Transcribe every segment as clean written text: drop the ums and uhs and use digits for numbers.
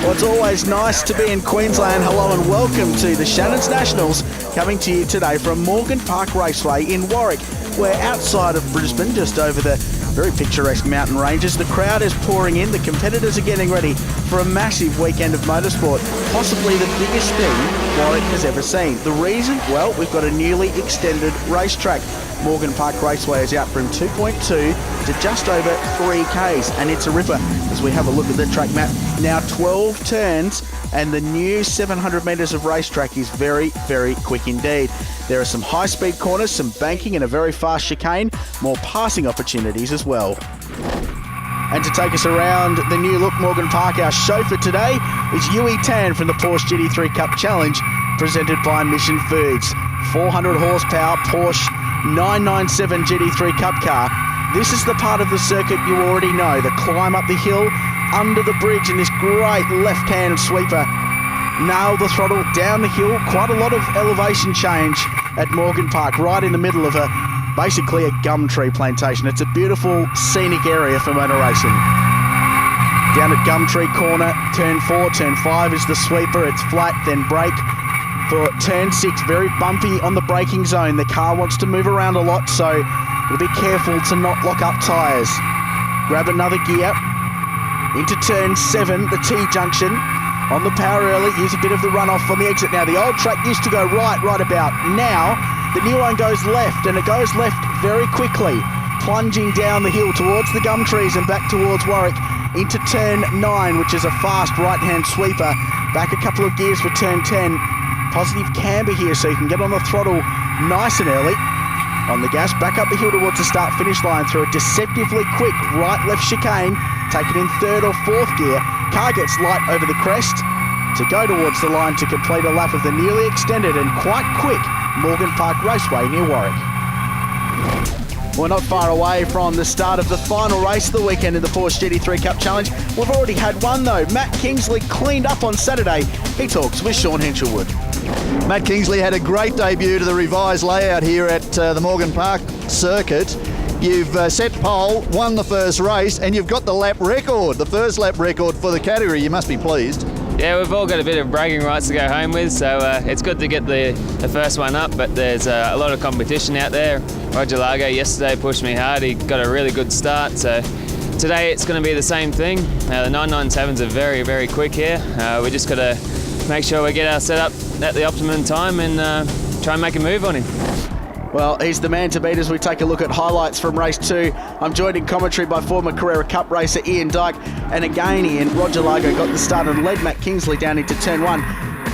Well, it's always nice to be in Queensland. Hello and welcome to the Shannon's Nationals, coming to you today from Morgan Park Raceway in Warwick. We're outside of Brisbane, just over the very picturesque mountain ranges. The crowd is pouring in. The competitors are getting ready for a massive weekend of motorsport, possibly the biggest thing Warwick has ever seen. The reason? Well, we've got a newly extended racetrack. Morgan Park Raceway is out from 2.2 to just over 3 Ks, and it's a ripper as we have a look at the track map. Now 12 turns, and the new 700 metres of racetrack is very, very quick indeed. There are some high-speed corners, some banking and a very fast chicane, more passing opportunities as well. And to take us around the new look Morgan Park, our chauffeur today is Yui Tan from the Porsche GT3 Cup Challenge, presented by Mission Foods. 400 horsepower Porsche 997 GT3 Cup car. This is the part of the circuit you already know, the climb up the hill, under the bridge in this great left-hand sweeper. Nail the throttle down the hill, quite a lot of elevation change at Morgan Park, right in the middle of basically a gum tree plantation. It's a beautiful scenic area for motor racing. Down at Gumtree Corner, turn 4, turn 5 is the sweeper. It's flat, then brake. For turn 6, very bumpy on the braking zone. The car wants to move around a lot, so you'll be careful to not lock up tyres. Grab another gear. Into turn 7, the T-junction. On the power early, use a bit of the runoff on the exit now. The old track used to go right about now. The new one goes left, and it goes left very quickly, plunging down the hill towards the gum trees and back towards Warwick. Into turn 9, which is a fast right-hand sweeper. Back a couple of gears for turn 10. Positive camber here, so you can get on the throttle nice and early. On the gas, back up the hill towards the start-finish line through a deceptively quick right-left chicane. Take it in 3rd or 4th gear. Car gets light over the crest to go towards the line to complete a lap of the newly extended and quite quick Morgan Park Raceway near Warwick. We're not far away from the start of the final race of the weekend in the Porsche GT3 Cup Challenge. We've already had one though. Matt Kingsley cleaned up on Saturday. He talks with Sean Henshelwood. Matt Kingsley had a great debut to the revised layout here at the Morgan Park circuit. You've set pole, won the first race, and you've got the lap record, the first lap record for the category. You must be pleased. Yeah, we've all got a bit of bragging rights to go home with, so it's good to get the first one up, but there's a lot of competition out there. Roger Largo yesterday pushed me hard. He got a really good start, so today it's going to be the same thing. The 997s are very, very quick here. We just got to make sure we get our setup at the optimum time and try and make a move on him. Well, he's the man to beat as we take a look at highlights from race 2. I'm joined in commentary by former Carrera Cup racer Ian Dyke. And again, Ian, Roger Largo got the start and led Matt Kingsley down into turn 1.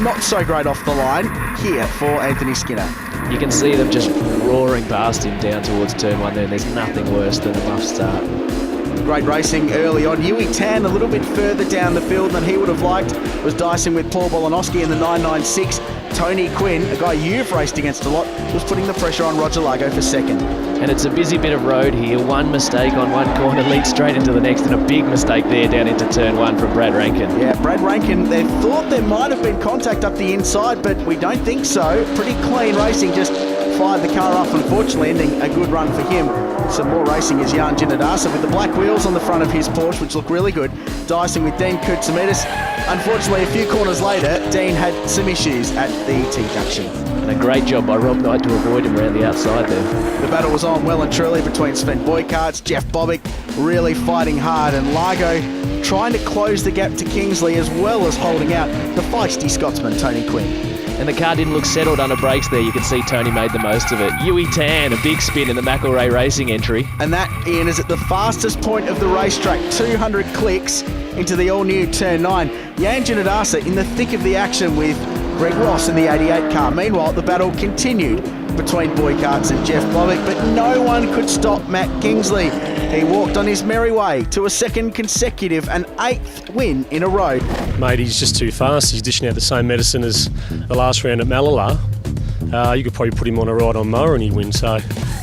Not so great off the line here for Anthony Skinner. You can see them just roaring past him down towards turn 1 there, and there's nothing worse than a rough start. Great racing early on. Yui Tan a little bit further down the field than he would have liked, was dicing with Paul Bolanowski in the 996. Tony Quinn, a guy you've raced against a lot, was putting the pressure on Roger Largo for second. And it's a busy bit of road here. One mistake on one corner leads straight into the next, and a big mistake there down into turn 1 from Brad Rankin. Yeah, Brad Rankin, they thought there might have been contact up the inside, but we don't think so. Pretty clean racing, just fired the car off, unfortunately, ending a good run for him. Some more racing is Jan Ginadasa with the black wheels on the front of his Porsche, which look really good, dicing with Dean Koutsamidis. Unfortunately, a few corners later, Dean had some issues at the T-junction. And a great job by Rob Knight to avoid him around the outside there. The battle was on well and truly between Sven Boykarts, Jeff Bobick really fighting hard, and Largo trying to close the gap to Kingsley as well as holding out the feisty Scotsman Tony Quinn. And the car didn't look settled under brakes there. You can see Tony made the most of it. Yui Tan, a big spin in the McElrea Racing entry. And that, Ian, is at the fastest point of the racetrack, 200 clicks into the all-new turn 9. Jan Ginadasa in the thick of the action with Greg Ross in the 88 car. Meanwhile, the battle continued between Boykarts and Jeff Bobick, but no one could stop Matt Kingsley. He walked on his merry way to a second consecutive and 8th win in a row. Mate, he's just too fast. He's dishing out the same medicine as the last round at Malala. You could probably put him on a ride on mower and he'd win, so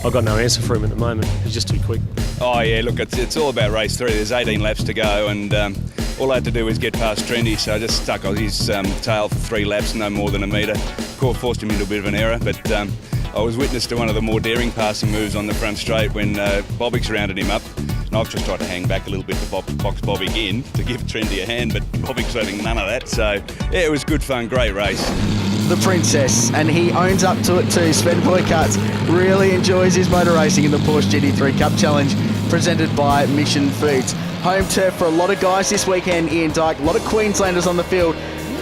I've got no answer for him at the moment. He's just too quick. Oh yeah, look, it's all about race 3. There's 18 laps to go, and all I had to do was get past Trendy, so I just stuck on his tail for 3 laps, no more than a metre. Of course, forced him into a bit of an error, but I was witness to one of the more daring passing moves on the front straight when Bobick's rounded him up. And I've just tried to hang back a little bit to box Bobby in to give Trendy a hand, but Bobby's having none of that. So, yeah, it was good fun, great race. The Princess, and he owns up to it too. Sven Boykarts really enjoys his motor racing in the Porsche GT3 Cup Challenge presented by Mission Foods. Home turf for a lot of guys this weekend, Ian Dyke. A lot of Queenslanders on the field.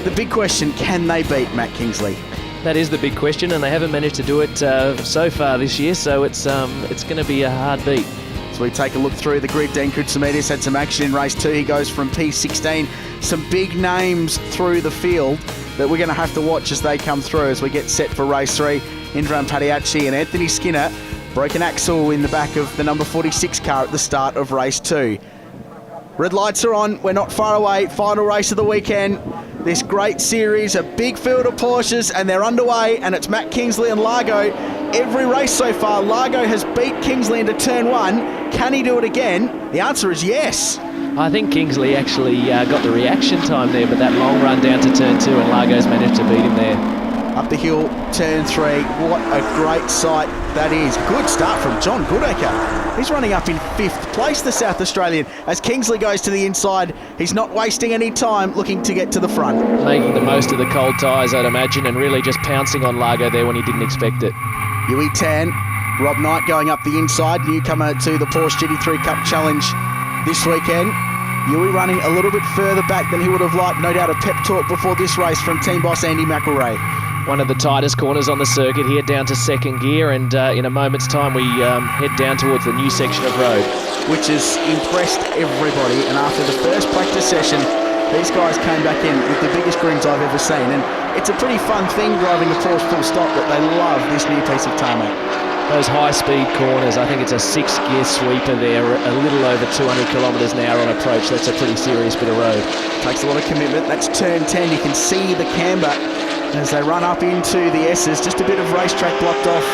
The big question, can they beat Matt Kingsley? That is the big question, and they haven't managed to do it so far this year, so it's going to be a hard beat. So we take a look through the grid. Dean Koutsamidis had some action in race 2. He goes from P16. Some big names through the field that we're going to have to watch as they come through as we get set for race 3. Indran Padiachi and Anthony Skinner broke an axle in the back of the number 46 car at the start of race 2. Red lights are on. We're not far away. Final race of the weekend. This great series, a big field of Porsches, and they're underway, and it's Matt Kingsley and Largo. Every race so far, Largo has beat Kingsley into turn 1. Can he do it again? The answer is yes. I think Kingsley actually got the reaction time there, but that long run down to turn 2, and Largo's managed to beat him there. Up the hill, turn 3. What a great sight that is. Good start from John Goodacre. He's running up in 5th place, the South Australian. As Kingsley goes to the inside, he's not wasting any time looking to get to the front. Making the most of the cold tyres, I'd imagine, and really just pouncing on Largo there when he didn't expect it. Yui Tan, Rob Knight going up the inside, newcomer to the Porsche GT3 Cup Challenge this weekend. Yui running a little bit further back than he would have liked. No doubt a pep talk before this race from team boss Andy McElrea. One of the tightest corners on the circuit here, down to second gear, and in a moment's time we head down towards the new section of road. Which has impressed everybody, and after the first practice session, these guys came back in with the biggest grins I've ever seen, and it's a pretty fun thing driving a Porsche full stop, but they love this new piece of tarmac. Those high-speed corners, I think it's a 6-gear sweeper there, a little over 200 kilometres an hour on approach. That's a pretty serious bit of road. Takes a lot of commitment. That's turn 10. You can see the camber as they run up into the S's. Just a bit of racetrack blocked off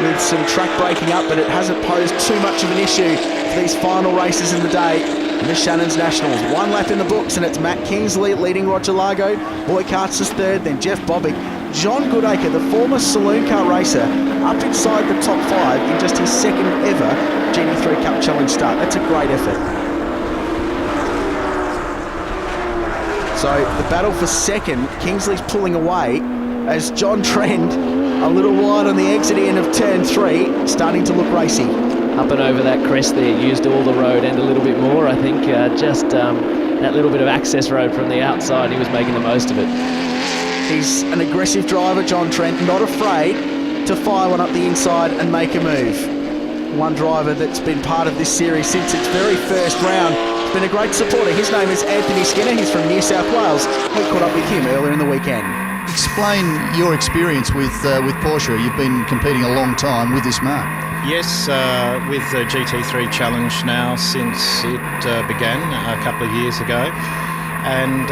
with some track breaking up, but it hasn't posed too much of an issue for these final races in the day. In the Shannon's Nationals, 1 lap in the books, and it's Matt Kingsley leading Roger Largo. Boykarts is 3rd, then Jeff Bobick. John Goodacre, the former saloon car racer, up inside the top 5 in just his 2nd ever GT3 Cup Challenge start. That's a great effort. So the battle for 2nd, Kingsley's pulling away as John Trend, a little wide on the exit end of turn 3, starting to look racy. Up and over that crest there, used all the road and a little bit more. I think just that little bit of access road from the outside, he was making the most of it. He's an aggressive driver, John Trent, not afraid to fire one up the inside and make a move. One driver that's been part of this series since its very first round. He's been a great supporter. His name is Anthony Skinner. He's from New South Wales. We caught up with him earlier in the weekend. Explain your experience with Porsche. You've been competing a long time with this marque. Yes, with the GT3 Challenge now since it began a couple of years ago, and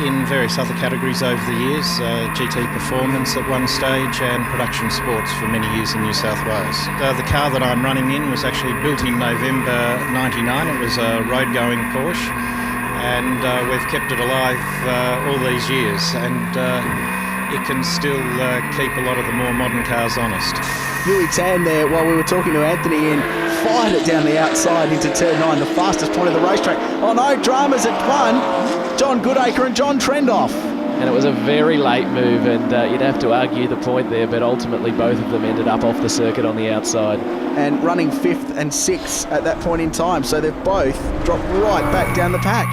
in various other categories over the years, GT Performance at one stage and Production Sports for many years in New South Wales. The car that I'm running in was actually built in November '99. It was a road-going Porsche, and we've kept it alive all these years, and it can still keep a lot of the more modern cars honest. Yui Tan there, while we were talking to Anthony, and fired it down the outside into turn 9, the fastest point of the racetrack. Oh no, dramas at 1. John Goodacre and John Trend off. And it was a very late move, and you'd have to argue the point there, but ultimately both of them ended up off the circuit on the outside. And running 5th and 6th at that point in time, so they've both dropped right back down the pack.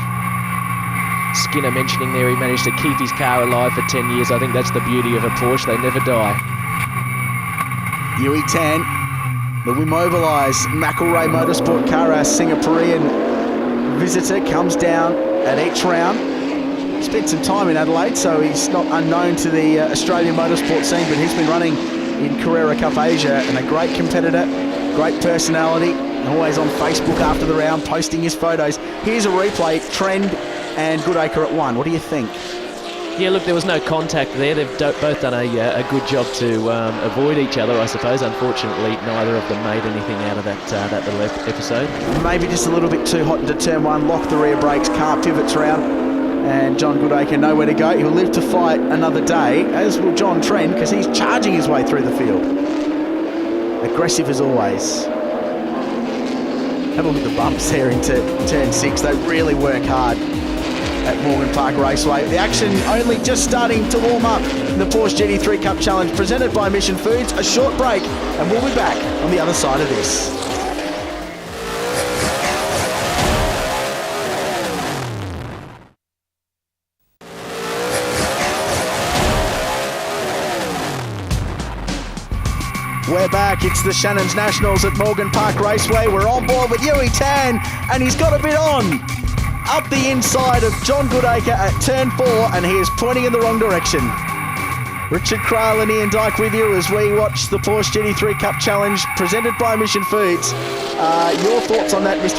Skinner mentioning there he managed to keep his car alive for 10 years. I think that's the beauty of a Porsche, they never die. Yui Tan, the Wimobilize McElrea Motorsport car, our Singaporean visitor, comes down at each round. Spent some time in Adelaide, so he's not unknown to the Australian motorsport scene, but he's been running in Carrera Cup Asia, and a great competitor, great personality, always on Facebook after the round, posting his photos. Here's a replay, Trend and Goodacre at 1. What do you think? Yeah, look, there was no contact there. They've both done a good job to avoid each other, I suppose. Unfortunately, neither of them made anything out of that little episode. Maybe just a little bit too hot into turn 1, lock the rear brakes, car pivots round, and John Goodacre nowhere to go. He'll live to fight another day, as will John Trend, because he's charging his way through the field. Aggressive as always. Have a look at the bumps there into turn 6. They really work hard at Morgan Park Raceway. The action only just starting to warm up in the Porsche GT3 Cup Challenge presented by Mission Foods. A short break and we'll be back on the other side of this. We're back. It's the Shannon's Nationals at Morgan Park Raceway. We're on board with Yui Tan, and he's got a bit on. Up the inside of John Goodacre at turn 4, and he is pointing in the wrong direction. Richard Crale and Ian Dyke with you as we watch the Porsche GT3 Cup Challenge presented by Mission Foods. Your thoughts on that, Mr.